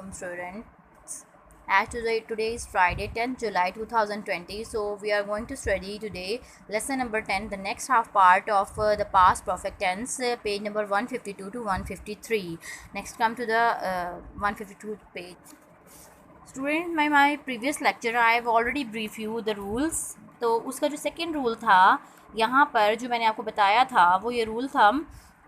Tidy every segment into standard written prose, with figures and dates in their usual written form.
Assalamualaikum students. As today is Friday 10th July 2020, so we are going to study today lesson number 10, the next half part of the past perfect tense, page number 152 to 153. Next come to the 152 page. Students, my previous lecture I have already briefed you the rules. तो उसका जो second rule था यहाँ पर जो मैंने आपको बताया था वो ये रूल था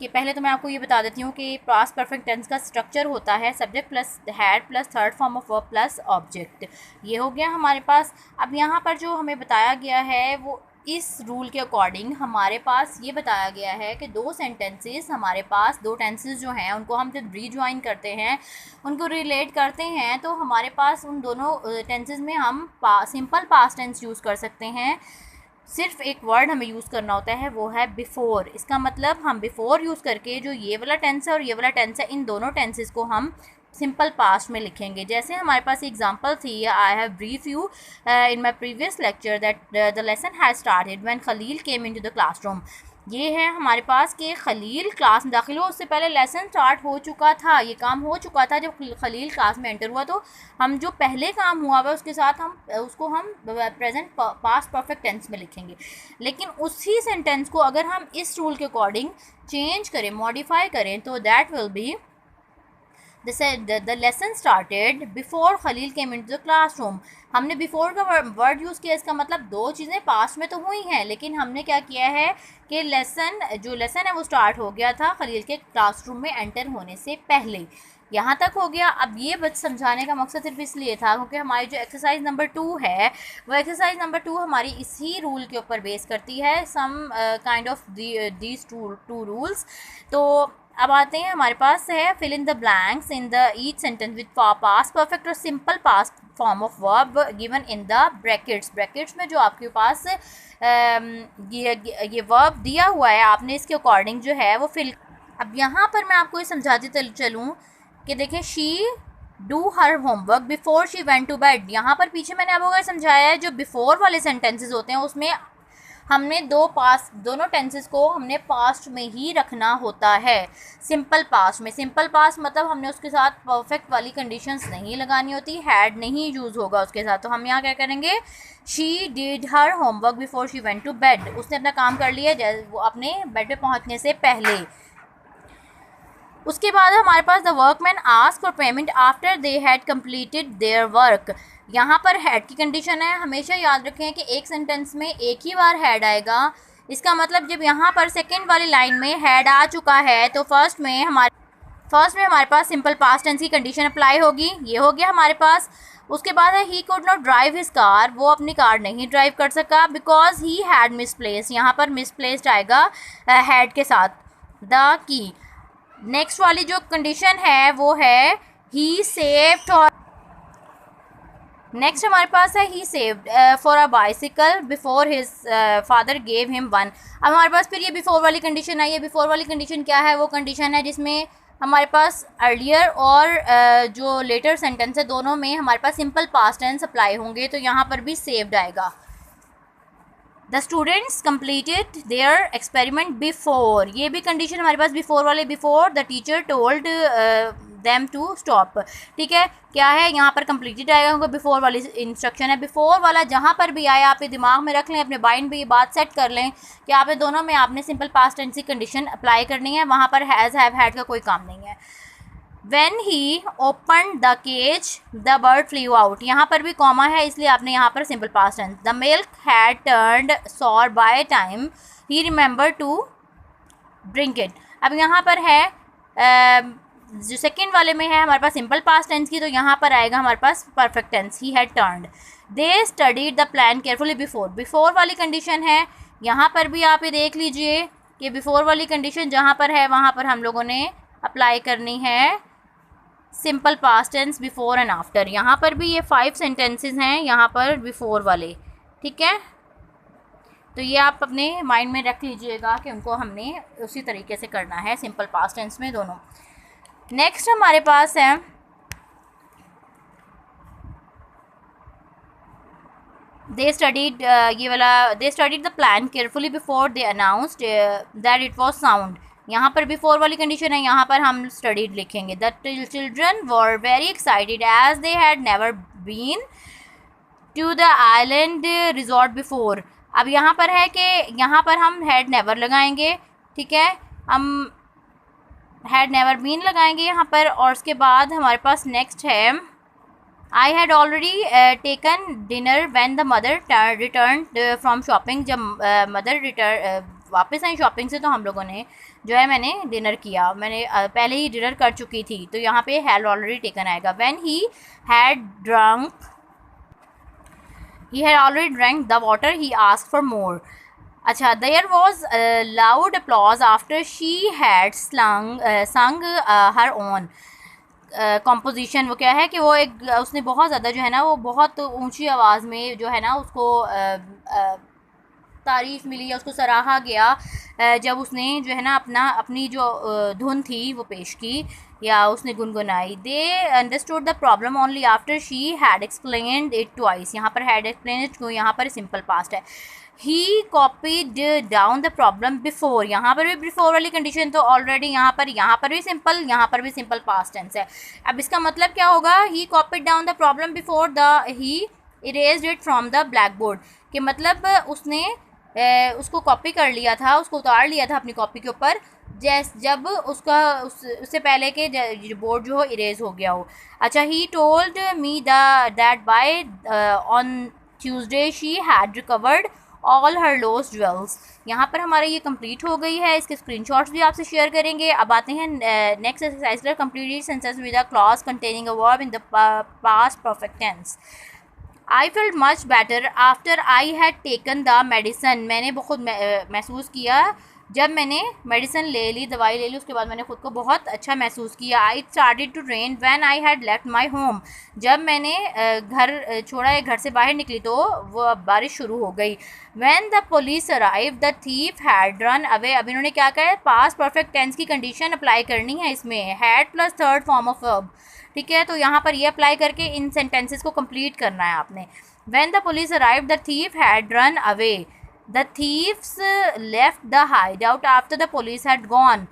कि पहले तो मैं आपको ये बता देती हूँ कि पास्ट परफेक्ट टेंस का स्ट्रक्चर होता है subject plus had plus third form of verb plus object. ये हो गया हमारे पास। अब यहाँ पर जो हमें बताया गया है वो इस रूल के अकॉर्डिंग हमारे पास ये बताया गया है कि दो सेंटेंसेस हमारे पास, दो टेंसेस जो हैं उनको हम जब रीजॉइन करते हैं, उनको रिलेट करते हैं, तो हमारे पास उन दोनों टेंसेस में हम सिंपल पास्ट टेंस यूज़ कर सकते हैं। सिर्फ एक वर्ड हमें यूज़ करना होता है, वो है बिफ़ोर। इसका मतलब हम बिफ़ोर यूज़ करके जो ये वाला टेंस है और ये वाला टेंस है, इन दोनों टेंसेस को हम सिंपल पास्ट में लिखेंगे। जैसे हमारे पास एग्जांपल थी, I have brief you in my previous lecture that the lesson has started when Khalil came into the classroom. ये है हमारे पास कि खलील क्लास में दाखिल हुआ, उससे पहले लेसन स्टार्ट हो चुका था, ये काम हो चुका था। जब खलील क्लास में एंटर हुआ तो हम जो पहले काम हुआ हुआ उसके साथ हम उसको हम प्रेजेंट पास्ट परफेक्ट टेंस में लिखेंगे। लेकिन उसी सेंटेंस को अगर हम इस रूल के अकॉर्डिंग चेंज करें, मॉडिफाई करें, तो that will be the lesson started before Khalil came into the classroom। हमने बिफोर का वर्ड यूज़ किया, इसका मतलब दो चीज़ें पास्ट में तो हुई हैं, लेकिन हमने क्या किया है कि जो लेसन है वो स्टार्ट हो गया था खलील के क्लासरूम में एंटर होने से पहले। यहाँ तक हो गया। अब ये बस समझाने का मकसद सिर्फ इसलिए था क्योंकि हमारी जो एक्सरसाइज नंबर 2 है वो एक्सरसाइज नंबर 2 हमारी इसी रूल के ऊपर बेस करती है, some kind of these two rules. तो अब आते हैं, हमारे पास है fill in the blanks in the each sentence with past perfect और simple past form of verb given in the brackets. Brackets में जो आपके पास ये वर्ब दिया हुआ है, आपने इसके अकॉर्डिंग जो है वो फिल। अब यहाँ पर मैं आपको ये समझाती चलूँ कि देखें, she do her homework before she went to bed. यहाँ पर पीछे मैंने आपको अगर समझाया है, जो बिफोर वाले सेंटेंसेस होते हैं उसमें हमने दोनों टेंसेस को हमने पास्ट में ही रखना होता है, सिंपल पास्ट में। सिंपल पास्ट मतलब हमने उसके साथ परफेक्ट वाली कंडीशंस नहीं लगानी होती, हैड नहीं यूज़ होगा उसके साथ। तो हम यहाँ क्या करेंगे, she did her homework before she went to bed. उसने अपना काम कर लिया वो अपने बेड पे पहुँचने से पहले। उसके बाद हमारे पास the workman ask for payment after they had completed their work. यहाँ पर हैड की कंडीशन है, हमेशा याद रखें कि एक सेंटेंस में एक ही बार हैड आएगा। इसका मतलब जब यहाँ पर सेकंड वाली लाइन में हैड आ चुका है तो फर्स्ट में हमारे पास सिंपल पास्ट टेंस की कंडीशन अप्लाई होगी। ये हो गया हमारे पास। उसके बाद है he could not drive his car, वो अपनी कार नहीं ड्राइव कर सका बिकॉज ही हैड मिसप्लेस्ड। यहाँ पर मिसप्लेस्ड आएगा हैड के साथ द की। नेक्स्ट वाली जो कंडीशन है वो है ही सेव्ड, और नेक्स्ट हमारे पास है he saved for a bicycle before his father gave him one. अब हमारे पास फिर ये बिफोर वाली कंडीशन आई है। बिफोर वाली कंडीशन क्या है, वो कंडीशन है जिसमें हमारे पास अर्लियर और जो लेटर सेंटेंस है दोनों में हमारे पास सिंपल पास्ट टेंस अप्लाई होंगे, तो यहाँ पर भी सेव्ड आएगा। The students completed their experiment before, ये भी कंडीशन हमारे पास बिफोर वाले, before the teacher told them to stop. ठीक है, क्या है यहाँ पर कम्प्लीटेड आएगा क्योंकि बिफोर वाली इंस्ट्रक्शन है। बिफोर वाला जहाँ पर भी आए आप ये दिमाग में रख लें, अपने माइंड पे ये बात सेट कर लें कि आप दोनों में आपने सिंपल पास्ट टेंस की कंडीशन अप्लाई करनी है, वहाँ पर हैज़ हैव हैड का कोई काम नहीं है। When he opened the cage, the bird flew out। यहाँ पर भी कॉमा है इसलिए आपने यहाँ पर simple past tense. The milk had turned sour by time he remembered to drink it। अब यहाँ पर है जो सेकंड वाले में है हमारे पास सिंपल पास्ट टेंस की, तो यहाँ पर आएगा हमारे पास perfect tense, he had turned। They studied the plan carefully before। Before वाली कंडीशन है, यहाँ पर भी आप ये देख लीजिए कि बिफोर वाली कंडीशन जहाँ पर है वहाँ पर हम लोगों ने अप्लाई करनी है simple past tense before and after. यहाँ पर भी ये 5 सेंटेंसेस हैं यहाँ पर बिफोर वाले। ठीक है, तो ये आप अपने माइंड में रख लीजिएगा कि उनको हमने उसी तरीके से करना है सिंपल पास्ट टेंस में दोनों। नेक्स्ट हमारे पास है दे स्टडीड, ये वाला दे studied the plan carefully before they announced that it was sound. यहाँ पर बिफोर वाली कंडीशन है, यहाँ पर हम स्टडीड लिखेंगे। The children were very excited as they had never been to the island resort before. अब यहाँ पर है कि यहाँ पर हम हैड नेवर लगाएंगे, ठीक है, हम हैड नेवर बीन लगाएंगे यहाँ पर। और उसके बाद हमारे पास नेक्स्ट है, I had already taken dinner when the mother return from shopping. जब मदर वापस आई शॉपिंग से तो हम लोगों ने जो है मैंने डिनर किया, मैंने पहले ही डिनर कर चुकी थी, तो यहाँ पे हैड ऑलरेडी टेकन आएगा। When he had drunk, he had already drank the water, he asked for more. अच्छा, there was loud applause after she had sung her own composition। वो क्या है कि वो एक उसने बहुत ज़्यादा जो है ना, वो बहुत ऊंची आवाज़ में जो है ना उसको तारीफ़ मिली या उसको सराहा गया जब उसने जो है ना अपनी जो धुन थी वो पेश की या उसने गुनगुनाई। They understood the problem only after she had explained it twice. यहाँ पर हैड एक्सप्लेन क्यों, यहाँ पर सिंपल पास्ट है। He copied down the problem before, यहाँ पर भी बिफोर वाली कंडीशन तो ऑलरेडी यहाँ पर भी सिंपल, यहाँ पर भी सिंपल पास्ट टेंस है। अब इसका मतलब क्या होगा, he copied down the problem before the he erased it from the blackboard, कि मतलब उसने उसको कॉपी कर लिया था, उसको उतार लिया था अपनी कॉपी के ऊपर जब उसका उससे पहले के बोर्ड जो हो इरेज हो गया हो। अच्छा, he told me that bye on Tuesday she had recovered all her lost jewels. यहाँ पर हमारा ये कंप्लीट हो गई है, इसके स्क्रीनशॉट्स भी आपसे शेयर करेंगे। अब आते हैं next exercise. Complete sentence with a clause containing a verb in the past perfect tense. I felt much better after I had taken the medicine. मैंने बहुत महसूस किया जब मैंने मेडिसन ले ली, दवाई ले ली, उसके बाद मैंने खुद को बहुत अच्छा महसूस किया। I started to rain when I had left my home. जब मैंने घर छोड़ा या घर से बाहर निकली तो वो बारिश शुरू हो गई। When the police arrive the thief had run away. अब इन्होंने क्या कहा है, पास्ट परफेक्ट टेंस की कंडीशन अप्लाई करनी है इसमें, had plus third form of verb, ठीक है। तो यहाँ पर ये अप्लाई करके इन सेंटेंसेस को कंप्लीट करना है आपने। When the police arrive the thief had run away. The thieves left the hideout after the police had gone.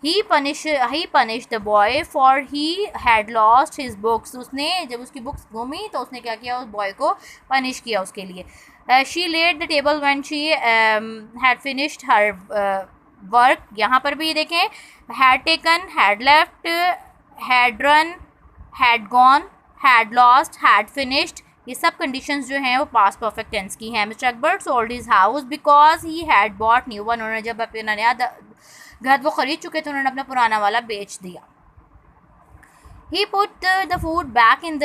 He punished the boy for he had lost his books. उसने जब उसकी books गुमी तो उसने क्या किया, उस बॉय को punish किया उसके लिए। She laid the table when she had finished her work. यहाँ पर भी देखें, had taken, had left, had run, had gone, had lost, had finished, ये सब कंडीशंस जो हैं वो पास्ट परफेक्ट टेंस की हैं। Mister Akbar sold his house because he had bought new one. उन्होंने जब अपना नया घर वो ख़रीद चुके थे, उन्होंने अपना पुराना वाला बेच दिया। He put the food back in the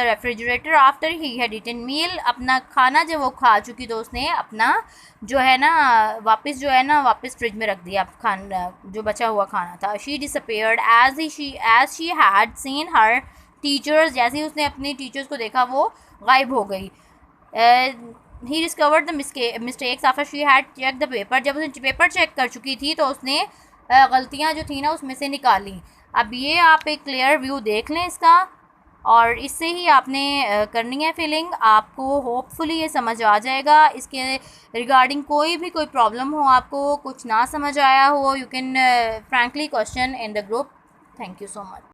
refrigerator after he had eaten meal. अपना खाना जब वो खा चुकी तो उसने अपना जो है ना वापस फ्रिज में रख दिया खाना, जो बचा हुआ खाना था। She disappeared as she had seen her teachers. जैसे ही उसने अपनी टीचर्स को देखा वो गायब हो गई। He discovered the mistakes after she had checked the paper. जब उसने पेपर चेक कर चुकी थी तो उसने गलतियां जो थी ना उसमें से निकाली। अब ये आप एक क्लियर व्यू देख लें इसका, और इससे ही आपने करनी है फिलिंग। आपको होपफुली ये समझ आ जाएगा। इसके रिगार्डिंग कोई प्रॉब्लम हो, आपको कुछ ना समझ आया हो, you can frankly question in the group. Thank you so much.